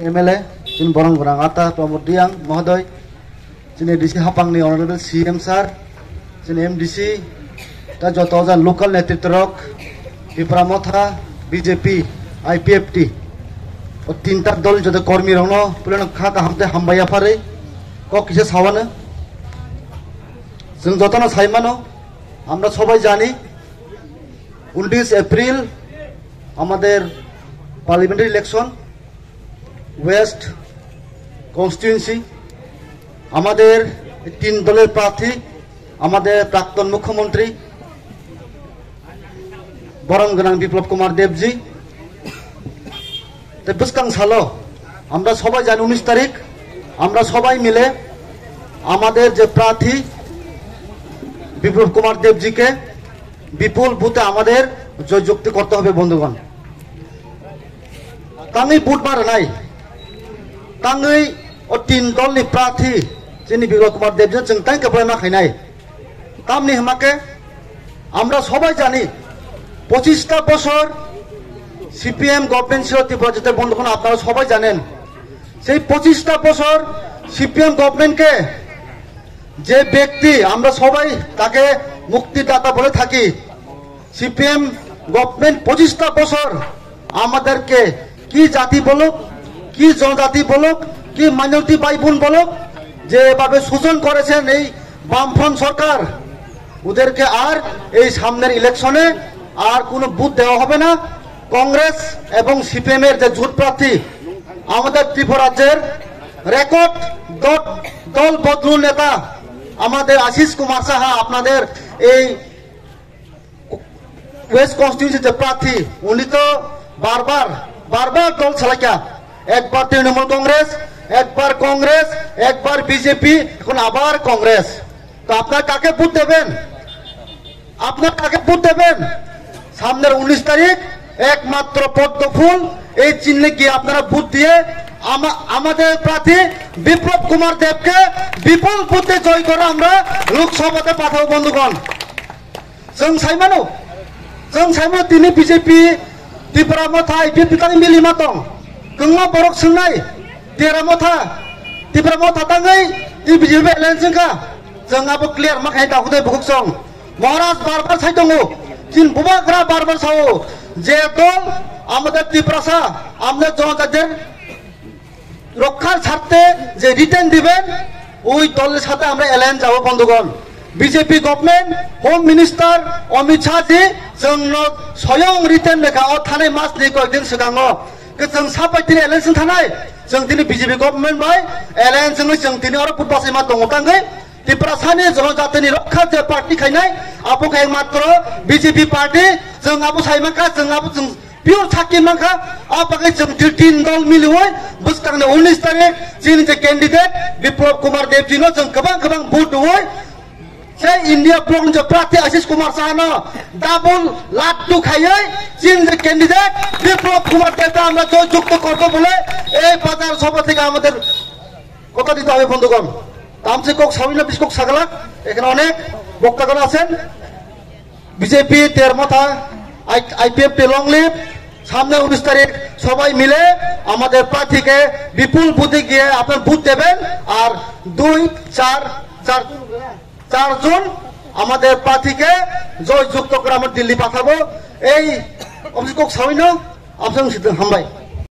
MLA Jin Borong Borang Ata Pramod Diang Mahodoy Jin DC Hapangni Honorable CM Sir Jin MDC ta jotojan local netitwrok Pramotha BJP IPFT o tinta dol jode kormi rongno pulan kha hamte hambaya pare ko kise sawana जों যতনা সাইমানো আমরা সবাই জানি 19 April আমাদের parliamentary election West constituency আমাদের তিন দলের প্রার্থী আমাদের প্রাক্তন মুখ্যমন্ত্রী বরংগনাং বিপ্লব কুমার দেবজি তেবসকাং সালো আমরা সবাই জানি 19 তারিখ আমরা সবাই মিলে আমাদের যে প্রার্থী বিপ্লব কুমার দেবজিকে বিপুল বুথে আমাদের জয়যুক্তি করতে হবে বন্ধুগণ তাঙ্গই বুট মারা নাই তাঙ্গই ও তিন দলনি প্রার্থী যিনি বিপ্লব কুমার দেবজি जों তাঙ্কে বয়না খাইনাই তামনি হামাকে আমরা সবাই জানি 25টা বছর সিপিএম গভর্নমেন্ট ছিল ত্রিপুরাতে বন্ধুগণ আপনারা সবাই জানেন সেই 25টা বছর সিপিএম গভর্নমেন্টকে যে ব্যক্তি আমরা সবাই তাকে মুক্তিদাতা বলে থাকি সিপিএম গভর্নমেন্ট 25টা বছর আমাদেরকে কি জাতি বলুক কি জনজাতি বলুক কি মাইনরিটি ভাই বোন বলুক যেভাবে শোষণ করেছেন এই বামফ্রন্ট সরকার ওদেরকে আর এই সামনের ইলেকশনে আর কোনো বুথ দেওয়া হবে না কংগ্রেস এবং সিপিএম এর যে জোট প্রার্থী আমাদের ত্রিপুরা রাজ্যের রেকর্ড দল বদলু নেতা আমাদের আশিস কুমার সাহা আপনাদের এই ওয়েস্ট কনস্টিটিউয়েন্সি যে প্রার্থী উনি তো বারবার দল চালাইয়া একবার তৃণমূল কংগ্রেস একবার বিজেপি এখন আবার কংগ্রেস তো আপনার কাকে ভোট দেবেন সামনের 19 তারিখ একমাত্র পদ্ম ফুল এই চিহ্নে গিয়ে আপনারা ভোট দিয়ে আমাদের প্রার্থী বিপ্লব কুমার দেবকে বিপুল ভোটে জয় করে আমরা লোকসভাতে পাঠাবো বন্ধুগণ जों साइमानो তিনি বিজেপি ত্রিপুরা মথা আইপিএফটি তানি মিলিমা দं गंगा बरक सोंनाय तेरा मथा ত্রিপুরা মথা ताङै इ बिजेपि एलायन्स जोंखा जोंहाबो क्लियार माखाय दाखुदै बुकुक सं महाराज बारबार साइ दङ जिन बुबाग्रा बारबार सावो যে দল আমাদের ত্রিপুরা আমাদের জনতাদের রক্ষার স্বার্থে যে রিটার্ন দিবেন ওই দলের সাথে আমরা এলায়েন্স যাব বন্ধুগণ BJP government home minister Amit Shah ji जोंनो स्वयं रिटार्न लेखा थानाय मासनि कयदिन सिगाङाव जों साबायदिन एलायन्स थानाय जों दिनै बिजेपि गभर्नमेन्ट बाय एलायन्स जों दिनै आरो बुधबार मा दङ ताङै ত্রিপুরা सानि जनजातिनि रक्षा जे पार्टी खायनाय आबोखाय मात्र बिजेपि पार्टी जों आबो साइमाखा जों प्योर थाकी माखा आपके जों 13 दल मिलुय बुस्तांनि 19 तारिख जिनि जे कैंडिडेट विप्लव कुमार देवजिनो जों गोबां भोट होय से इंडिया ब्लक जे प्रार्थी आशीष कुमार साहनो डाबल लाट्टू खायै जिनि जे कैंडिडेट विप्लव कुमार देवता আমরা জয়যুক্ত করব বলে এই বাজার সভা থেকে আমাদের কথা দিতে হবে বন্ধুগণ তামসে কক সাবিনা বিস্কক সাগলা এখানে অনেক বক্তাগণ আছেন বিজেপি তেরমথা আইপিএফটি লং লিভ সামনে 19 তারিখ সবাই মিলে আমাদের প্রার্থীকে বিপুল বুথে গিয়ে আপনার ভোট দেবেন আর 2-4 জন আমাদের প্রার্থীকে জয়যুক্ত করে আমরা দিল্লি পাঠাবো এই অভিযোগ সামিনো আপনার হামবাই